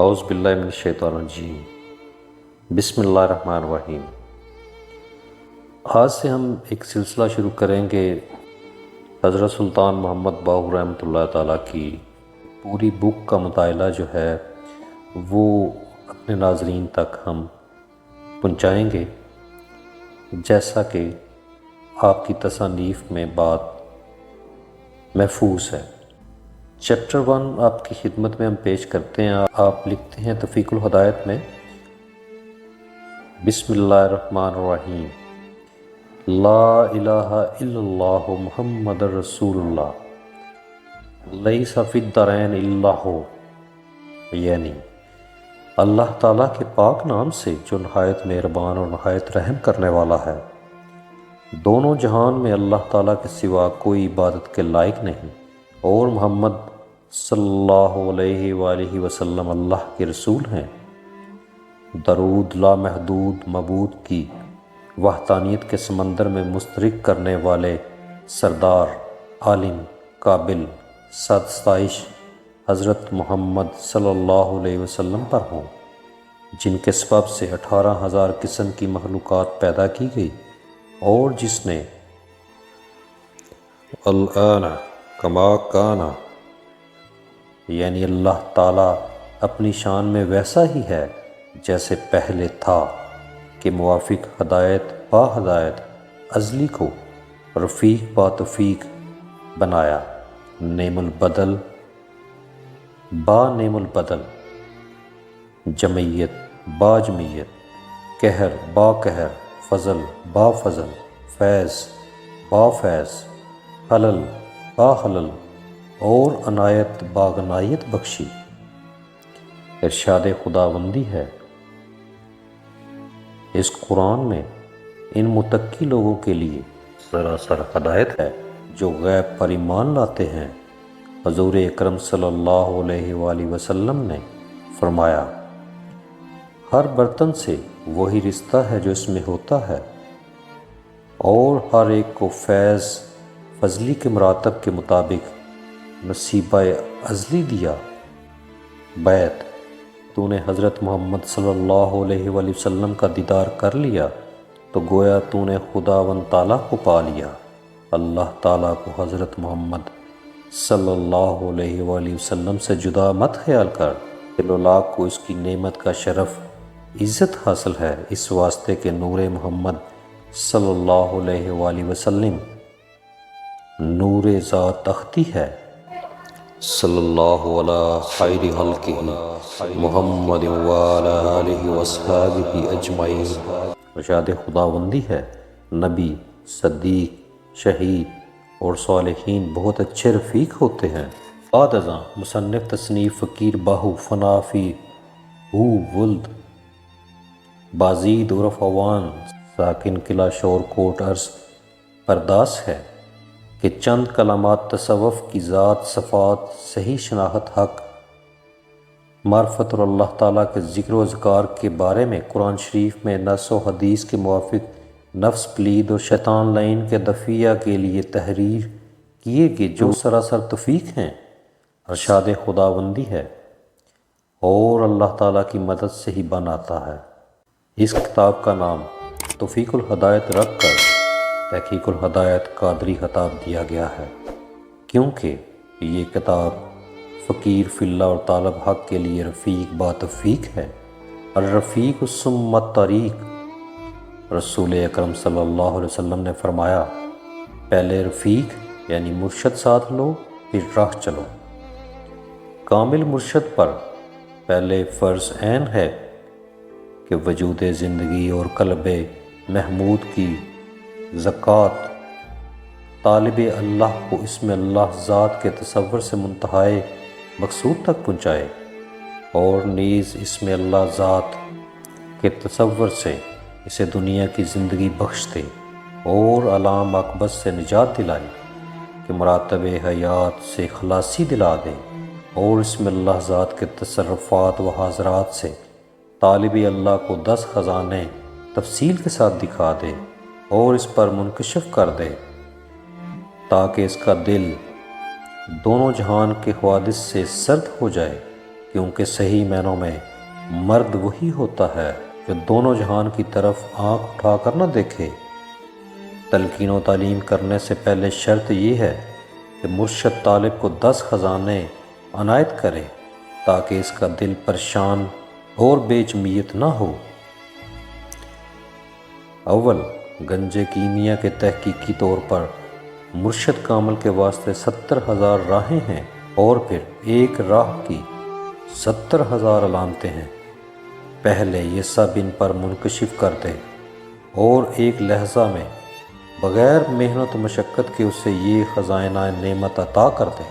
اعوذ باللہ من الشیطان الرجیم۔ بسم اللہ الرحمن الرحیم۔ آج سے ہم ایک سلسلہ شروع کریں گے حضرت سلطان محمد باہو رحمۃ اللہ تعالیٰ کی پوری بک کا مطالعہ جو ہے وہ اپنے ناظرین تک ہم پہنچائیں گے، جیسا کہ آپ کی تصانیف میں بات محفوظ ہے۔ چیپٹر 1 آپ کی خدمت میں ہم پیش کرتے ہیں۔ آپ لکھتے ہیں توفیق الہدایت میں، بسم اللہ الرحمن الرحیم، لا الہ الا اللہ محمد رسول اللہ، لیس فی الدارین الا ہو، یعنی اللہ تعالیٰ کے پاک نام سے جو نہایت مہربان اور نہایت رحم کرنے والا ہے، دونوں جہان میں اللہ تعالیٰ کے سوا کوئی عبادت کے لائق نہیں، اور محمد صلی اللہ علیہ وآلہ وسلم اللہ کے رسول ہیں۔ درود لامحدود معبود کی وحدانیت کے سمندر میں مشترک کرنے والے سردار، عالم، قابل، صد ستائش حضرت محمد صلی اللہ علیہ وسلم پر ہوں، جن کے سبب سے 18,000 قسم کی مخلوقات پیدا کی گئی، اور جس نے الآن کما کانا، یعنی اللہ تعالیٰ اپنی شان میں ویسا ہی ہے جیسے پہلے تھا، کہ موافق ہدایت با ہدایت ازلی کو رفیق با توفیق بنایا، نعم البدل با نعم البدل، جمعیت با جمعیت، قہر با قہر، فضل با فضل، فیض با فیض، حلل با حلل، اور عنایت باغنایت بخشی۔ ارشاد خداوندی ہے، اس قرآن میں ان متقی لوگوں کے لیے سراسر ہدایت ہے جو غیب پر ایمان لاتے ہیں۔ حضور اکرم صلی اللہ علیہ وآلہ وسلم نے فرمایا، ہر برتن سے وہی رشتہ ہے جو اس میں ہوتا ہے، اور ہر ایک کو فیض فضلی کے مراتب کے مطابق نصیبہ ازلی دیا۔ بیت، تو نے حضرت محمد صلی اللہ علیہ وآلہ وسلم کا دیدار کر لیا تو گویا تو نے خداوند تعالیٰ کو پا لیا۔ اللہ تعالیٰ کو حضرت محمد صلی اللہ علیہ وآلہ وسلم سے جدا مت خیال کر، دل و لاک کو اس کی نعمت کا شرف عزت حاصل ہے، اس واسطے کہ نور محمد صلی اللہ علیہ وآلہ وسلم نور ذات تختی ہے۔ صلی اللہ علیہ خیر خلقہ محمد وعلی آلہ وصحبہ اجمعین۔ ارشاد خداوندی ہے، نبی، صدیق، شہید اور صالحین بہت اچھے رفیق ہوتے ہیں۔ بعد ازاں مصنف تصنیف فقیر باہو فنا فی ہو ولد بازید عرف عوان ساکن قلعہ شور کوٹ عرض پرداس ہے کہ چند کلمات تصوف کی ذات، صفات، صحیح شناخت، حق معرفت اور اللہ تعالیٰ کے ذکر و اذکار کے بارے میں قرآن شریف میں نص و حدیث کے موافق نفس پلید اور شیطان لعین کے دفیہ کے لیے تحریر کیے گئے جو سراسر توفیق ہیں۔ ارشاد خداوندی ہے، اور اللہ تعالیٰ کی مدد سے ہی بن آتا ہے۔ اس کتاب کا نام توفیق الہدایت رکھ کر تحقیق الہدایت قادری خطاب دیا گیا ہے، کیونکہ یہ کتاب فقیر فی اللہ اور طالب حق کے لیے رفیق با توفیق ہے۔ الرفیق ثم الطریق، رسول اکرم صلی اللہ علیہ وسلم نے فرمایا، پہلے رفیق یعنی مرشد ساتھ لو، پھر راہ چلو۔ کامل مرشد پر پہلے فرض عین ہے کہ وجود زندگی اور قلب محمود کی زکوٰۃ طالب اللہ کو اس میں اللہ ذات کے تصور سے منتہائے مقصود تک پہنچائے، اور نیز اس میں اللہ ذات کے تصور سے اسے دنیا کی زندگی بخش دے، اور علام عاقبت سے نجات دلائے کہ مراتب حیات سے خلاصی دلا دے، اور اس میں اللہ ذات کے تصرفات و حاضرات سے طالب اللہ کو 10 خزانے تفصیل کے ساتھ دکھا دے، اور اس پر منکشف کر دے، تاکہ اس کا دل دونوں جہان کے حوادث سے سرد ہو جائے کیونکہ صحیح معنوں میں مرد وہی ہوتا ہے جو دونوں جہان کی طرف آنکھ اٹھا کر نہ دیکھے۔ تلقین و تعلیم کرنے سے پہلے شرط یہ ہے کہ مرشد طالب کو 10 خزانے عنایت کرے تاکہ اس کا دل پریشان اور بے جمیت نہ ہو۔ اول، گنج کیمیا کے تحقیقی طور پر مرشد کامل کے واسطے 70,000 راہیں ہیں، اور پھر ایک راہ کی 70,000 علامتیں ہیں۔ پہلے یہ سب ان پر منکشف کر دے اور ایک لحظہ میں بغیر محنت و مشقت کے اسے یہ خزانہ نعمت عطا کر دے۔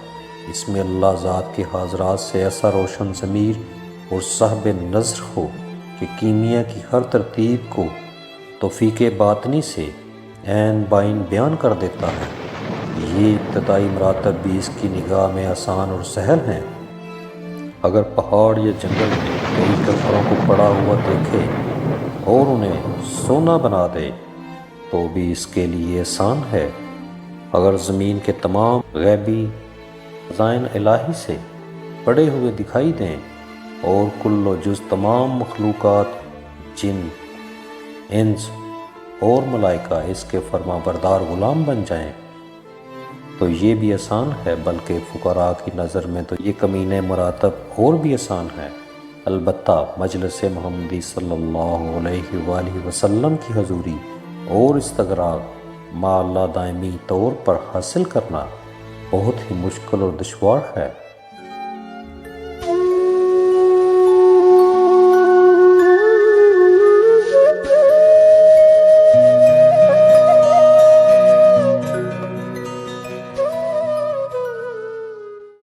اس میں اللہ ذات کے حاضرات سے ایسا روشن ضمیر اور صاحب نظر ہو کہ کیمیا کی ہر ترتیب کو توفیق باطنی سے عین بائن بیان کر دیتا ہے۔ یہ ابتدائی مراتب بھی اس کی نگاہ میں آسان اور سہل ہیں۔ اگر پہاڑ یا جنگل میں کئی کنکروں کو پڑا ہوا دیکھے اور انہیں سونا بنا دے تو بھی اس کے لیے آسان ہے۔ اگر زمین کے تمام غیبی خزائن الہی سے پڑے ہوئے دکھائی دیں اور کل و جز تمام مخلوقات، جن، انس اور ملائکہ اس کے فرما بردار غلام بن جائیں تو یہ بھی آسان ہے، بلکہ فقراء کی نظر میں تو یہ کمینے مراتب اور بھی آسان ہے۔ البتہ مجلس محمدی صلی اللہ علیہ وآلہ وسلم کی حضوری اور استغراق مع اللہ دائمی طور پر حاصل کرنا بہت ہی مشکل اور دشوار ہے۔